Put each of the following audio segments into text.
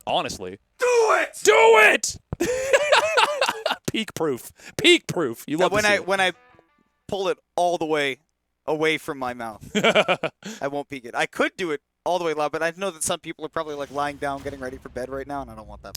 Honestly. Do it! Do it! Peak proof. Peak proof. You love when to see I it. when I pull it all the way away from my mouth, I won't peek it. I could do it all the way loud, but I know that some people are probably like lying down, getting ready for bed right now, and I don't want that.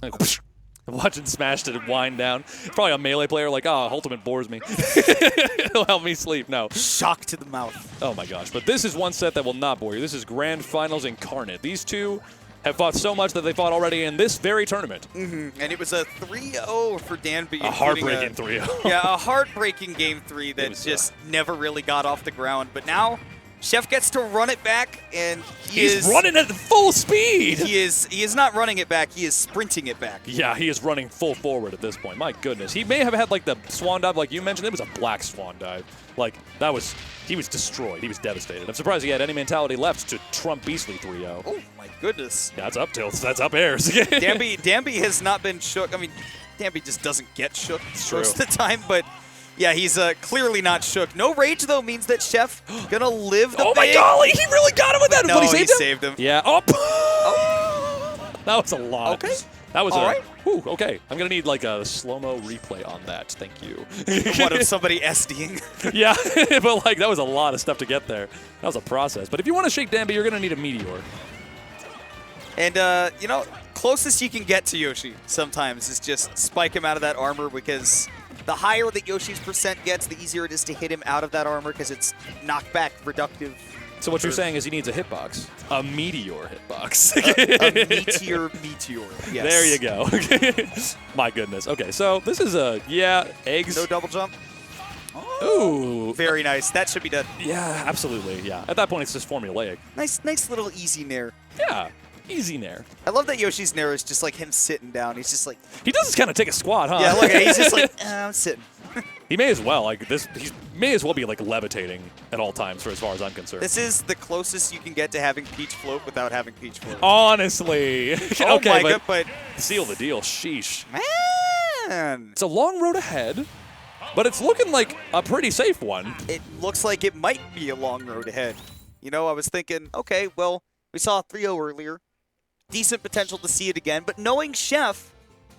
Watching Smash to wind down. Probably a Melee player like, oh, Ultimate bores me. It'll help me sleep. No. Shock to the mouth. Oh my gosh. But this is one set that will not bore you. This is Grand Finals Incarnate. These two have fought so much that they fought already in this very tournament. Mm-hmm. And it was a 3-0 for Danbi. A heartbreaking 3-0. Yeah, a heartbreaking Game 3 that just never really got off the ground. But now, Chef gets to run it back, and he's running at full speed. He is not running it back. He is sprinting it back. Yeah, he is running full forward at this point. My goodness. He may have had like the swan dive like you mentioned. It was a black swan dive. Like, he was destroyed. He was devastated. I'm surprised he had any mentality left to trump Beastly 3-0. Oh, my goodness. Yeah, that's up tilts. That's up airs. Danbi has not been shook. I mean, Danbi just doesn't get shook most of the time, but yeah, he's clearly not shook. No rage, though, means that Chef gonna live the my golly, he really got him with that. No, But he saved him. Yeah. Oh. That was a lot. Okay. That was all right. Whew, okay. I'm going to need like a slow-mo replay on that. Thank you. What, of somebody SDing? Yeah, but like that was a lot of stuff to get there. That was a process. But if you want to shake Danbi, you're going to need a Meteor. And, you know, closest you can get to Yoshi sometimes is just spike him out of that armor, because the higher that Yoshi's percent gets, the easier it is to hit him out of that armor because it's knockback reductive. So what you're saying is he needs a hitbox. A Meteor hitbox. a meteor. Yes. There you go. My goodness. Okay, so this is eggs. No double jump. Ooh. Very nice. That should be done. Yeah, absolutely. Yeah. At that point, it's just formulaic. Nice little easy nair. Yeah. Easy nair. I love that Yoshi's nair is just like him sitting down. He's just like... He does kind of take a squat, huh? Yeah, look at it. He's just like, I'm sitting. He may as well. Like this, he may as well be like levitating at all times, for as far as I'm concerned. This is the closest you can get to having Peach float without having Peach float. Honestly. Oh okay, my god, but seal the deal. Sheesh. Man. It's a long road ahead, but it's looking like a pretty safe one. It looks like it might be a long road ahead. You know, I was thinking, okay, well, we saw 3-0 earlier. Decent potential to see it again, but knowing Chef,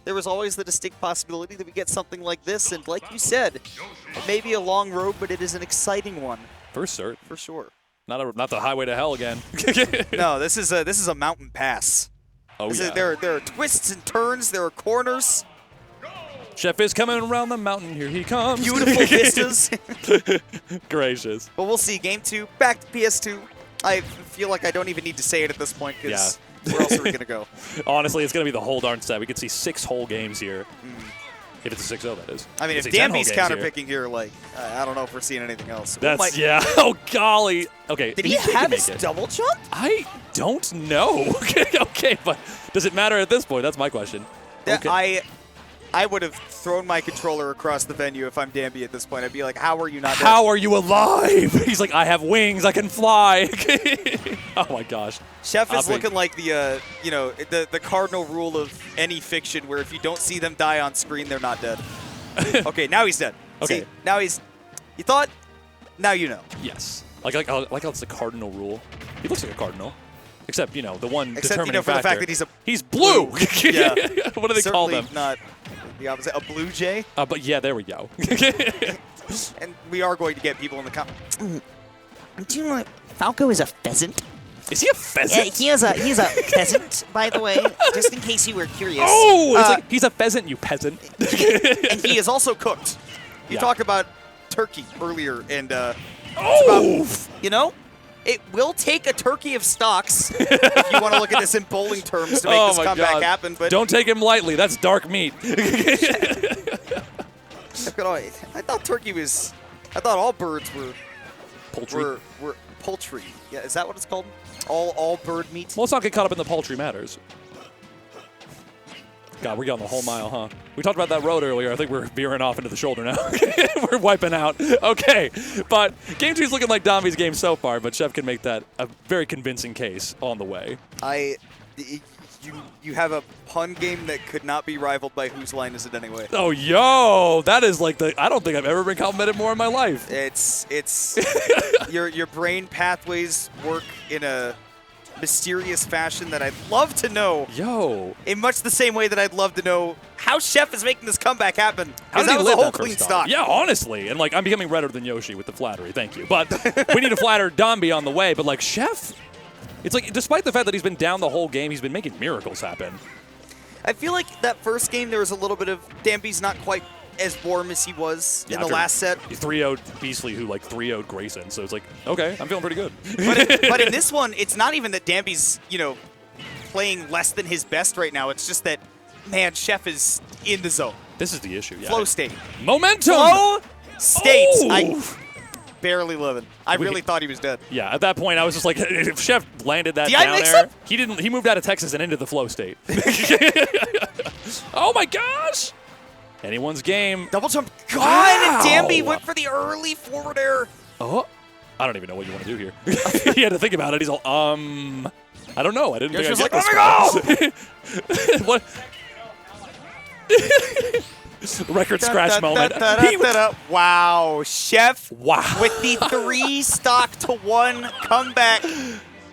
there was always the distinct possibility that we get something like this, and like you said, it may be a long road, but it is an exciting one. For cert. For sure. Not the highway to hell again. No, this is a mountain pass. Oh, yeah. There are twists and turns, there are corners. Chef is coming around the mountain, here he comes. Beautiful vistas. Gracious. But we'll see. Game 2, back to PS2. I feel like I don't even need to say it at this point, because where else are we going to go? Honestly, it's going to be the whole darn set. We could see 6 whole games here. If it's a 6-0, that is. I mean, if Danbi's counterpicking here, like, I don't know if we're seeing anything else. Yeah. Oh, golly. Okay. Did he have his double jump? I don't know. Okay, but does it matter at this point? That's my question. Okay. I would have thrown my controller across the venue if I'm Danbi at this point. I'd be like, how are you not dead? How are you alive? He's like, I have wings. I can fly. Oh, my gosh. Chef is looking like the, the cardinal rule of any fiction, where if you don't see them die on screen, they're not dead. Okay, now he's dead. Okay. See, now he's... You thought? Now you know. Yes. Like how it's the cardinal rule. He looks like a cardinal. Except, the one determining for factor. the fact that he's blue. Yeah. What do they call them? Not the opposite. A blue jay? But yeah, there we go. And we are going to get people in the comments. Do you know Falco is a pheasant? Is he a pheasant? Yeah, he's a pheasant, by the way, just in case you were curious. Oh, it's like, he's a pheasant, you peasant. And he is also cooked. You talked about turkey earlier, and it will take a turkey of stocks if you want to look at this in bowling terms to make this comeback happen. But don't take him lightly. That's dark meat. I thought turkey was. I thought all birds were poultry. Were poultry. Yeah, is that what it's called? All bird meat. Well, let's not get caught up in the poultry matters. God, we're going the whole mile, huh? We talked about that road earlier. I think we're veering off into the shoulder now. We're wiping out. Okay, but Game 2 is looking like Danbi's game so far, but Chef can make that a very convincing case on the way. You have a pun game that could not be rivaled by Whose Line Is It Anyway? Oh, yo, that is like I don't think I've ever been complimented more in my life. It's your brain pathways work in a mysterious fashion that I'd love to know. Yo. In much the same way that I'd love to know how Chef is making this comeback happen. How Because did that he was live a whole that first clean stock? stock. Yeah, honestly. And, like, I'm becoming redder than Yoshi with the flattery. Thank you. But we need to flatter Danbi on the way. But, like, Chef, it's like, despite the fact that he's been down the whole game, he's been making miracles happen. I feel like that first game, there was a little bit of Danbi's not quite as warm as he was in the last set. He 3-0'd Beastly, who, like, 3-0'd Grayson. So it's like, okay, I'm feeling pretty good. But in this one, it's not even that Danbi's, you know, playing less than his best right now. It's just that, man, Chef is in the zone. This is the issue, yeah. Flow state. Momentum! Flow states. Oh! I barely living. I really thought he was dead. Yeah, at that point, I was just like, if Chef landed that DI down mix-up? there, he didn't. He moved out of Texas and into the flow state. Oh my gosh! Anyone's game. Double jump. God, Wow. and Danbi went for the early forward air. Oh, I don't even know what you want to do here. He had to think about it. He's all, I don't know. I didn't Yoshi's think like, I'd get this far. What? Record scratch moment. He was- Wow, Chef. Wow. With the 3 stock to 1 comeback.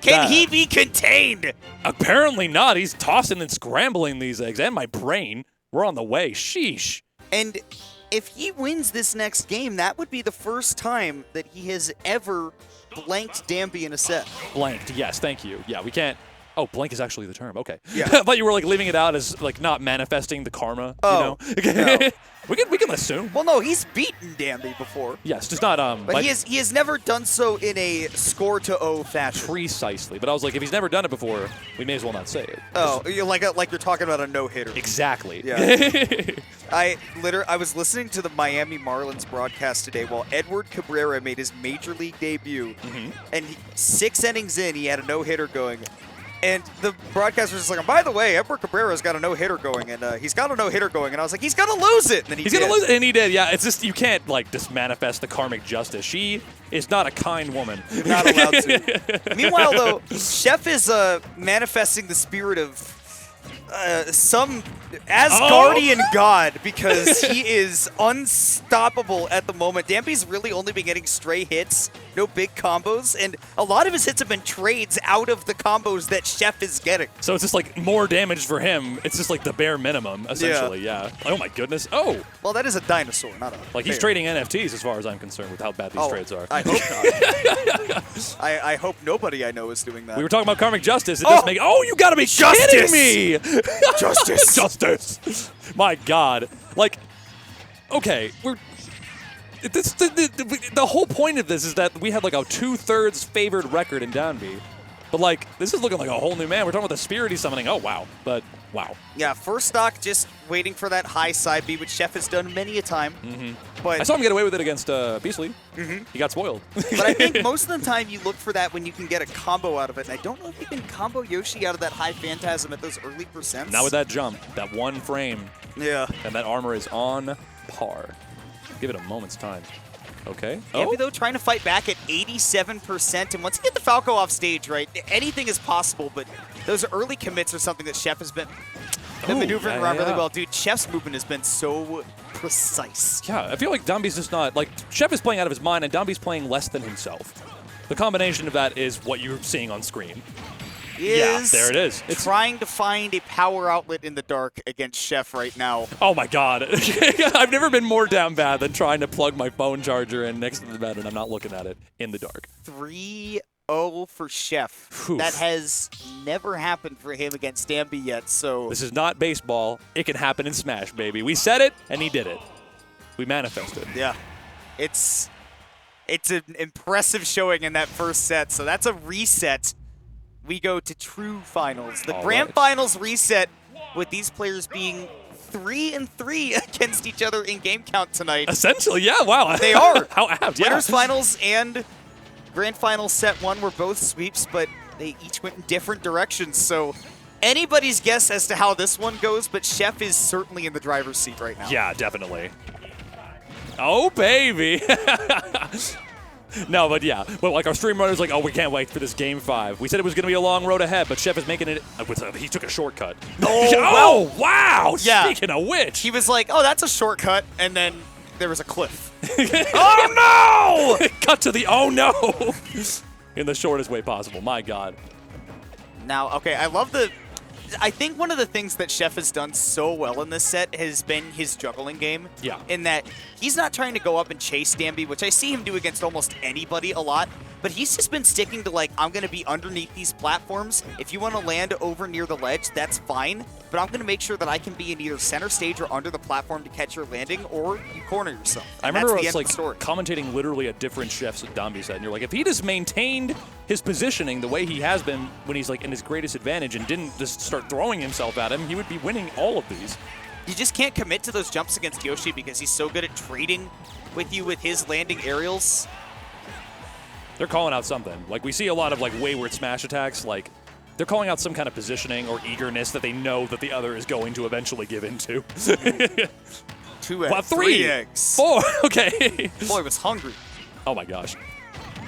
Can he be contained? Apparently not. He's tossing and scrambling these eggs. And my brain. We're on the way. Sheesh. And if he wins this next game, that would be the first time that he has ever blanked Danbi in a set. Blanked. Yes, thank you. Yeah, we can't. Oh, blank is actually the term. Okay. Yeah. I thought you were like leaving it out as like not manifesting the karma. Oh, You know? no. we can assume. Well, no, he's beaten Danbi before. Yes, just not But like, he has never done so in a score to 0 fashion. precisely. But I was like, if he's never done it before, we may as well not say it. Oh, you're like you're talking about a no-hitter. Exactly. Yeah. I was listening to the Miami Marlins broadcast today while Edward Cabrera made his major league debut, and 6 innings in, he had a no-hitter going. And the broadcaster was just like, oh, by the way, Edward Cabrera's got a no-hitter going, and he's got a no-hitter going. And I was like, he's going to lose it. And then He's going to lose it, and he did. Yeah, it's just, you can't, like, just manifest the karmic justice. She is not a kind woman. You're not allowed to. Meanwhile, though, Chef is manifesting the spirit of some Asgardian god, because he is unstoppable at the moment. Danbi's really only been getting stray hits, no big combos, and a lot of his hits have been trades out of the combos that Chef is getting. So it's just like more damage for him. It's just like the bare minimum, essentially. Yeah. Oh my goodness. Oh, Well, that is a dinosaur, not a like he's bear. trading NFTs as far as I'm concerned with how bad these trades are. I hope not. I hope nobody I know is doing that. We were talking about karmic justice. It does make. Oh, you gotta be kidding me! Justice. Justice. My God. Like, okay, we're. The whole point of this is that we had like a 2/3 favored record in Danbi. But like, this is looking like a whole new man. We're talking about the spirit he's summoning. Oh, wow. But, wow. Yeah, first stock just waiting for that high side B, which Chef has done many a time. But I saw him get away with it against Beastly. He got spoiled. But I think most of the time you look for that when you can get a combo out of it. And I don't know if you can combo Yoshi out of that high Phantasm at those early percents. Not with that jump, that one frame, Yeah. and that armor is on par. Give it a moment's time. Okay. Danbi, though, trying to fight back at 87%. And once you get the Falco off stage, right, anything is possible. But those early commits are something that Chef has been maneuvering around really well. Dude, Chef's movement has been so precise. Yeah, I feel like Danbi's just not, like, Chef is playing out of his mind, and Danbi's playing less than himself. The combination of that is what you're seeing on screen. Yeah, there it is. It's Trying to find a power outlet in the dark against Chef right now. Oh my God. I've never been more down bad than trying to plug my phone charger in next to the bed and I'm not looking at it in the dark. 3-0 for Chef. Oof. That has never happened for him against Danbi yet, so... This is not baseball. It can happen in Smash, baby. We said it, and he did it. We manifested. Yeah. It's an impressive showing in that first set, so that's a reset. We go to true finals. The grand finals reset with these players being 3-3 against each other in game count tonight. Essentially, yeah, wow. They are. How apt, yeah. Winners finals and grand finals set 1 were both sweeps, but they each went in different directions. So anybody's guess as to how this one goes, but Chef is certainly in the driver's seat right now. Yeah, definitely. Oh, baby. No, but yeah. But like our stream runner's like, oh, we can't wait for this game 5. We said it was going to be a long road ahead, but Chef is making it. He took a shortcut. Oh, wow. Yeah. Speaking of which. He was like, oh, that's a shortcut, and then there was a cliff. Oh, no! Cut to the oh, no. In the shortest way possible. My God. Now, okay, I think one of the things that Chef has done so well in this set has been his juggling game. Yeah. In that he's not trying to go up and chase Danbi, which I see him do against almost anybody a lot, but he's just been sticking to like, I'm going to be underneath these platforms. If you want to land over near the ledge, that's fine, but I'm going to make sure that I can be in either center stage or under the platform to catch your landing, or you corner yourself. I And remember that's the I end was of the story. commentating literally at different chefs at Danbi set, and you're like, if he just maintained his positioning the way he has been when he's like in his greatest advantage and didn't just start throwing himself at him, he would be winning all of these. You just can't commit to those jumps against Yoshi because he's so good at trading with you with his landing aerials. They're calling out something. Like, we see a lot of like wayward smash attacks, like they're calling out some kind of positioning or eagerness that they know that the other is going to eventually give into. 2 eggs, Wow, 3 eggs. 4, okay. Boy was hungry. Oh my gosh.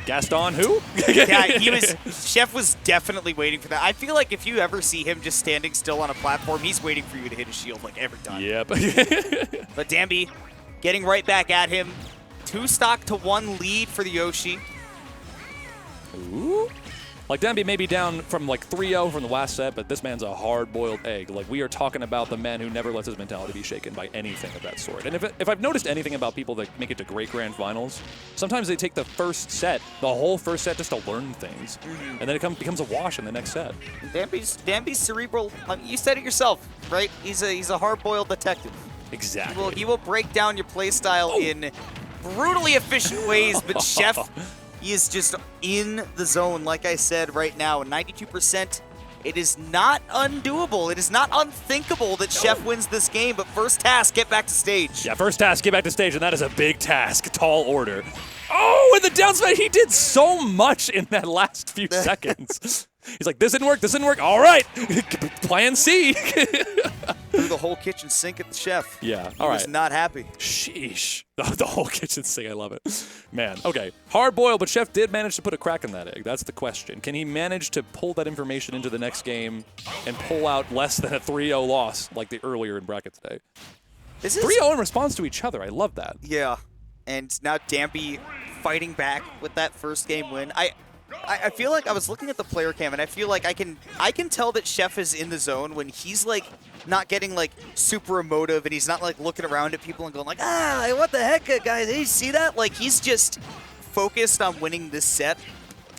Gaston who? Yeah, Chef was definitely waiting for that. I feel like if you ever see him just standing still on a platform, he's waiting for you to hit a shield like every time. Yep. But Danbi getting right back at him. 2 stock to 1 lead for the Yoshi. Ooh. Like, Danbi may be down from like 3-0 from the last set, but this man's a hard-boiled egg. Like, we are talking about the man who never lets his mentality be shaken by anything of that sort. And if I've noticed anything about people that make it to great grand finals, sometimes they take the first set, the whole first set, just to learn things. And then it becomes a wash in the next set. Danbi's cerebral. You said it yourself, right? He's a hard-boiled detective. Exactly. He will break down your playstyle in brutally efficient ways, but Chef, he is just in the zone, like I said right now. 92%. It is not undoable. It is not unthinkable that Chef wins this game, but first task, get back to stage. Yeah, first task, get back to stage, and that is a big task, tall order. Oh, and the down smash, he did so much in that last few seconds. He's like, this didn't work, all right, plan C. Threw the whole kitchen sink at the Chef. Yeah, He all was right. not happy. Sheesh. The whole kitchen sink, I love it. Man, okay. Hard boiled, but Chef did manage to put a crack in that egg. That's the question. Can he manage to pull that information into the next game and pull out less than a 3-0 loss like the earlier in bracket today? 3-0 in response to each other. I love that. Yeah, and now Danbi fighting back with that first game win. I feel like I was looking at the player cam, and I feel like I can tell that Chef is in the zone when he's like not getting like super emotive, and he's not like looking around at people and going like, what the heck, guys? Did you see that? Like, he's just focused on winning this set,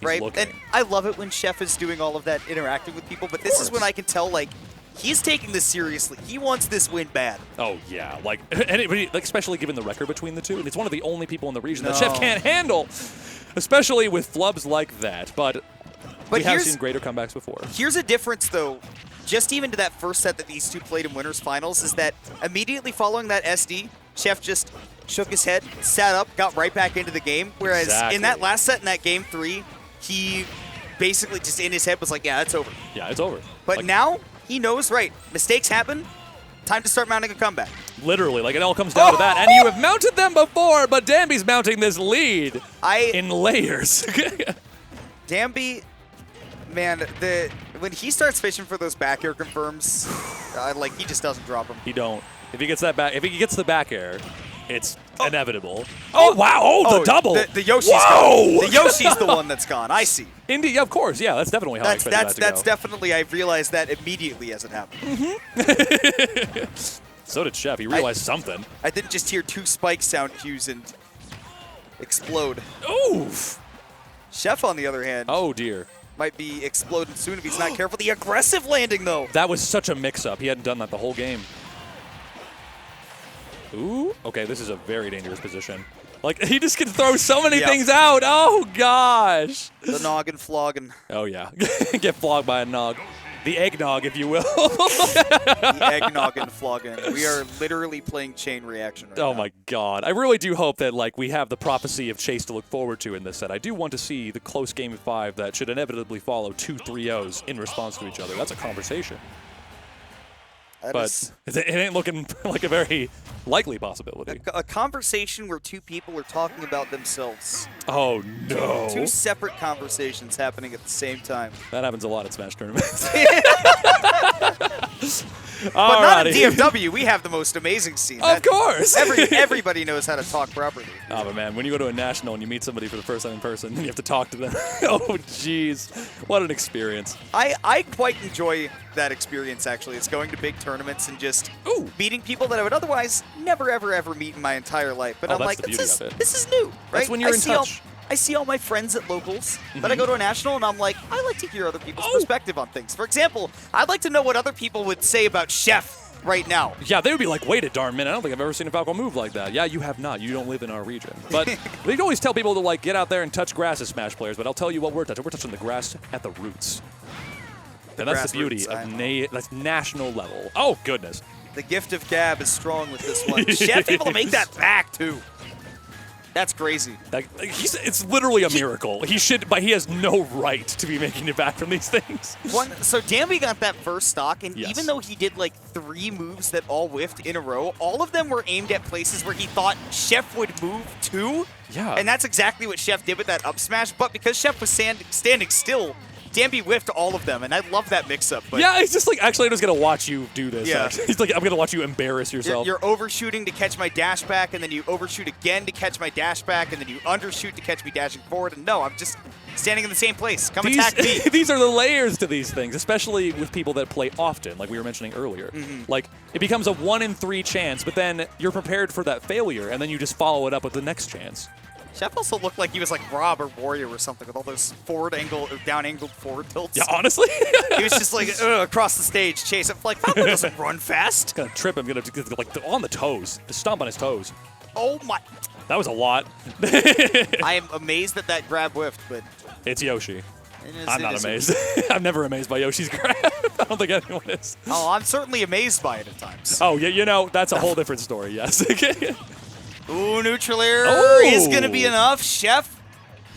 right? And I love it when Chef is doing all of that interacting with people, but this is when I can tell like he's taking this seriously. He wants this win bad. Oh yeah, like anybody, like especially given the record between the two, and it's one of the only people in the region that Chef can't handle, especially with flubs like that. But we have seen greater comebacks before. Here's a difference though, just even to that first set that these two played in winners finals, is that immediately following that SD, Chef just shook his head, sat up, got right back into the game. Whereas in that last set, in that game 3, he basically just in his head was like, yeah, it's over. Yeah, it's over. But like, now he knows, right, mistakes happen, time to start mounting a comeback. Literally, like it all comes down to that. And you have mounted them before, but Danbi's mounting this lead in layers. Danbi, man, when he starts fishing for those back air confirms, like he just doesn't drop them. He don't. If he gets that back, if he gets the back air, it's inevitable. Oh wow! Oh, the double. The Yoshi's gone. The Yoshi's the one that's gone. I see. Indeed, of course. Yeah, that's definitely how I expected that to go. That's definitely. I realized that immediately as it happened. So did Chef. He realized something. I didn't just hear 2 spike sound cues and explode. Oof. Chef, on the other hand. Oh dear. Might be exploding soon if he's not careful. The aggressive landing, though. That was such a mix-up. He hadn't done that the whole game. Ooh. Okay, this is a very dangerous position. Like, he just can throw so many things out. Oh, gosh. The noggin flogging. Oh, yeah. Get flogged by a nog. The eggnog, if you will. The eggnoggin flogging. We are literally playing chain reaction right now. Oh, my God. I really do hope that, like, we have the prophecy of Chase to look forward to in this set. I do want to see the close game of 5 that should inevitably follow 2 3-0s in response to each other. That's a conversation. But it ain't looking like a very likely possibility. A conversation where 2 people are talking about themselves. Oh, no. 2 separate conversations happening at the same time. That happens a lot at Smash tournaments. But not in Alrighty. DFW. We have the most amazing scene. Of course. Everybody knows how to talk properly. Oh, but man, when you go to a national and you meet somebody for the first time in person, and you have to talk to them. Oh, jeez. What an experience. I quite enjoy that experience, actually. It's going to big tournaments and just meeting people that I would otherwise never, ever meet in my entire life. But I'm that's like, the beauty of it. this is new, right? That's when you're in touch. I see all my friends at locals, but I go to a national and I'm like, I like to hear other people's perspective on things. For example, I'd like to know what other people would say about Chef right now. Yeah, they would be like, wait a darn minute, I don't think I've ever seen a Falco move like that. Yeah, you have not. You don't live in our region. But they can always tell people to like get out there and touch grass as Smash players, but I'll tell you what we're touching. We're touching the grass at the roots. And that's the beauty of that's national level. Oh, goodness. The gift of gab is strong with this one. Chef able to make that back, too. That's crazy. It's literally a miracle. He should, but he has no right to be making it back from these things. So Danbi got that first stock, and Yes. even though he did like 3 moves that all whiffed in a row, all of them were aimed at places where he thought Chef would move to. Yeah. And that's exactly what Chef did with that up smash. But because Chef was standing still, Danbi whiffed all of them, and I love that mix-up. But Yeah, he's just like, actually, I'm just going to watch you do this. Yeah. Actually. He's like, I'm going to watch you embarrass yourself. You're overshooting to catch my dash back, and then you overshoot again to catch my dash back, and then you undershoot to catch me dashing forward. And no, I'm just standing in the same place. Come attack me. These are the layers to these things, especially with people that play often, like we were mentioning earlier. Like, it becomes a 1 in 3 chance, but then you're prepared for that failure, and then you just follow it up with the next chance. Chef also looked like he was like Rob or Warrior or something with all those forward angle or down angled forward tilts. Yeah, honestly. He was just like across the stage chasing. Like, Falco doesn't run fast. Gonna trip him, like on the toes, just stomp on his toes. Oh my. That was a lot. I am amazed that that grab whiffed, but It's Yoshi. I'm it not is- amazed. I'm never amazed by Yoshi's grab. I don't think anyone is. Oh, I'm certainly amazed by it at times. Oh, yeah, you know, that's a whole different story, yes. Ooh, neutral air Oh. is going to be enough. Chef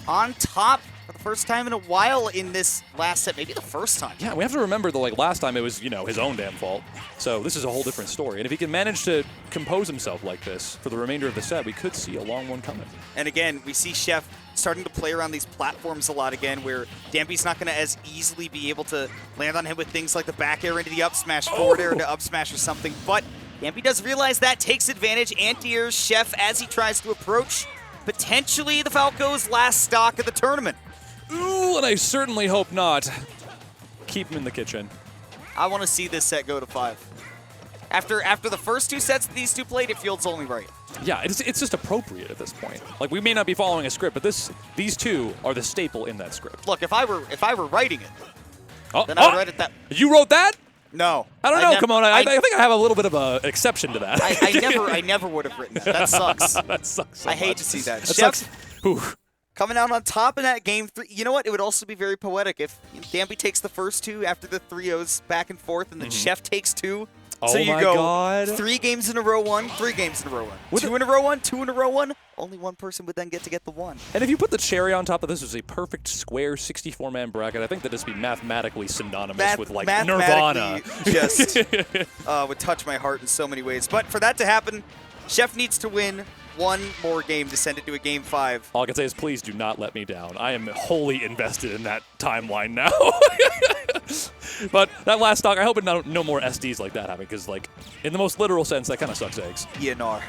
on top for the first time in a while in this last set. Maybe the first time. Yeah, we have to remember that, like, last time it was, you know, his own damn fault. So this is a whole different story. And if he can manage to compose himself like this for the remainder of the set, we could see a long one coming. And again, we see Chef starting to play around these platforms a lot again, where Danbi's not going to as easily be able to land on him with things like the back air into the up smash, forward air into up smash or something. But Danbi does realize that, takes advantage, anti-airs Chef as he tries to approach potentially the Falco's last stock of the tournament. Ooh, and I certainly hope not. Keep him in the kitchen. I want to see this set go to 5. After the first 2 sets that these two played, it feels only right. Yeah, it's just appropriate at this point. Like, we may not be following a script, but these two are the staple in that script. Look, if I were writing it, Oh, then I would write it that. You wrote that? No, I don't know. nev- Come on, I think I have a little bit of an exception to that. I never would have written that. That sucks. That sucks so I hate much. to see that. That Chef sucks. Whew. coming out on top in that game 3. You know what? It would also be very poetic if Danbi takes the first 2 after the 3-0s back and forth, and then Chef takes 2. So Oh you my go God. 3 games in a row 1, 3 games in a row 1, With 2 in a row 1, 2 in a row 1. Only one person would then get the 1. And if you put the cherry on top of this as a perfect square 64-man bracket, I think that this would be mathematically synonymous with, like, Nirvana. Mathematically just would touch my heart in so many ways. But for that to happen, Chef needs to win 1 more game to send it to a game 5. All I can say is please do not let me down. I am wholly invested in that timeline now. But that last stock, I hope no more SDs like that happen, because, like, in the most literal sense, that kind of sucks eggs. ENR.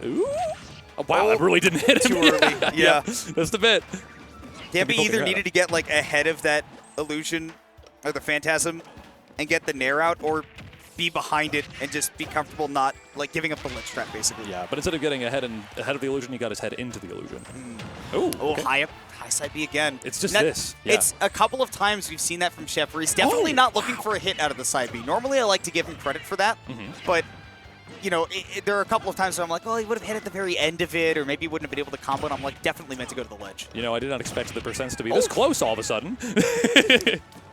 Ooh. Oh, wow, that really didn't hit him. Too early. Yeah. Just a bit. Danbi either Yeah. needed to get like ahead of that illusion or the phantasm and get the nair out, or be behind it and just be comfortable not like giving up the ledge trap basically. Yeah, but instead of getting ahead of the illusion, he got his head into the illusion. Ooh, Oh, okay. high up, high side B again. It's just this. Yeah. It's a couple of times we've seen that from Chef, where he's definitely not looking for a hit out of the side B. Normally, I like to give him credit for that, but you know, there are a couple of times where I'm like, oh, he would have hit at the very end of it, or maybe he wouldn't have been able to combo, and I'm like, definitely meant to go to the ledge. You know, I did not expect the percents to be this close all of a sudden.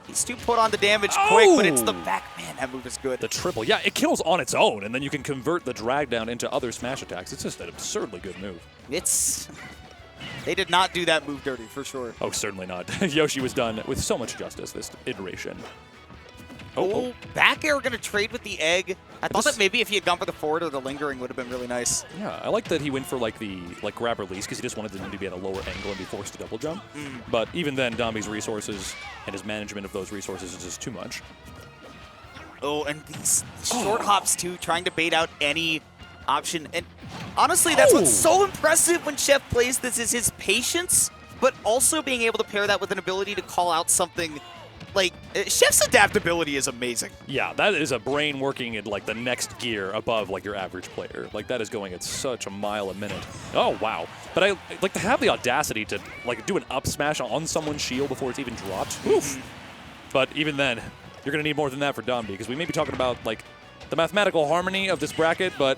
He's too put on the damage quick, but it's the back. Man, that move is good. The triple. Yeah, it kills on its own, and then you can convert the drag down into other smash attacks. It's just an absurdly good move. They did not do that move dirty, for sure. Oh, certainly not. Yoshi was done with so much justice this iteration. Oh, back air going to trade with the egg. I thought that maybe if he had gone for the forward or the lingering would have been really nice. Yeah, I like that he went for like the grab release, because he just wanted him to be at a lower angle and be forced to double jump. But even then, Danbi's resources and his management of those resources is just too much. Oh, and these short hops too, trying to bait out any option. And honestly, that's what's so impressive when Chef plays this is his patience, but also being able to pair that with an ability to call out something. Like, Chef's adaptability is amazing. Yeah, that is a brain working in, like, the next gear above, like, your average player. Like, that is going at such a mile a minute. Oh, wow. But I like to have the audacity to, like, do an up smash on someone's shield before it's even dropped. Oof. But even then, you're going to need more than that for Danbi, because we may be talking about, like, the mathematical harmony of this bracket, but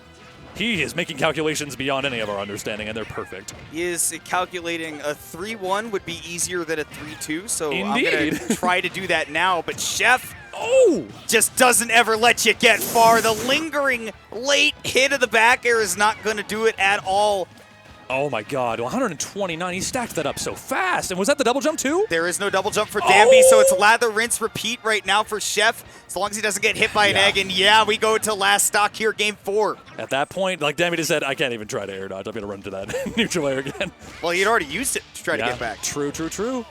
he is making calculations beyond any of our understanding, and they're perfect. He is calculating a 3-1 would be easier than a 3-2, so Indeed. I'm going to try to do that now. But Chef Oh! just doesn't ever let you get far. The lingering late hit of the back air is not going to do it at all. Oh my god, 129. He stacked that up so fast. And was that the double jump too? There is no double jump for Danbi, so it's lather, rinse, repeat right now for Chef, as long as he doesn't get hit by an egg. And yeah, we go to last stock here, game 4. At that point, like Danbi just said, I can't even try to air dodge. I'm going to run to that neutral air again. Well, he'd already used it to try to get back. True, true, true.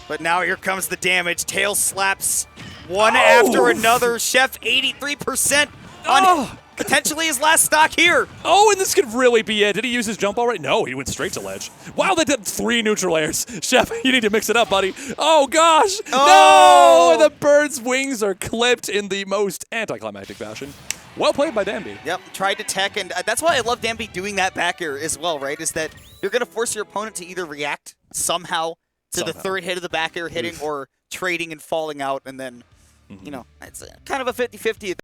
But now here comes the damage. Tail slaps one after another. Chef 83% on potentially his last stock here. Oh, and this could really be it. Did he use his jump already? No, he went straight to ledge. Wow, they did 3 neutral airs. Chef, you need to mix it up, buddy. Oh, gosh. Oh. No! The bird's wings are clipped in the most anticlimactic fashion. Well played by Danbi. Yep, tried to tech, and that's why I love Danbi doing that back air as well, right? Is that you're going to force your opponent to either react somehow to the third hit of the back air hitting or trading and falling out, and then, you know, it's kind of a 50-50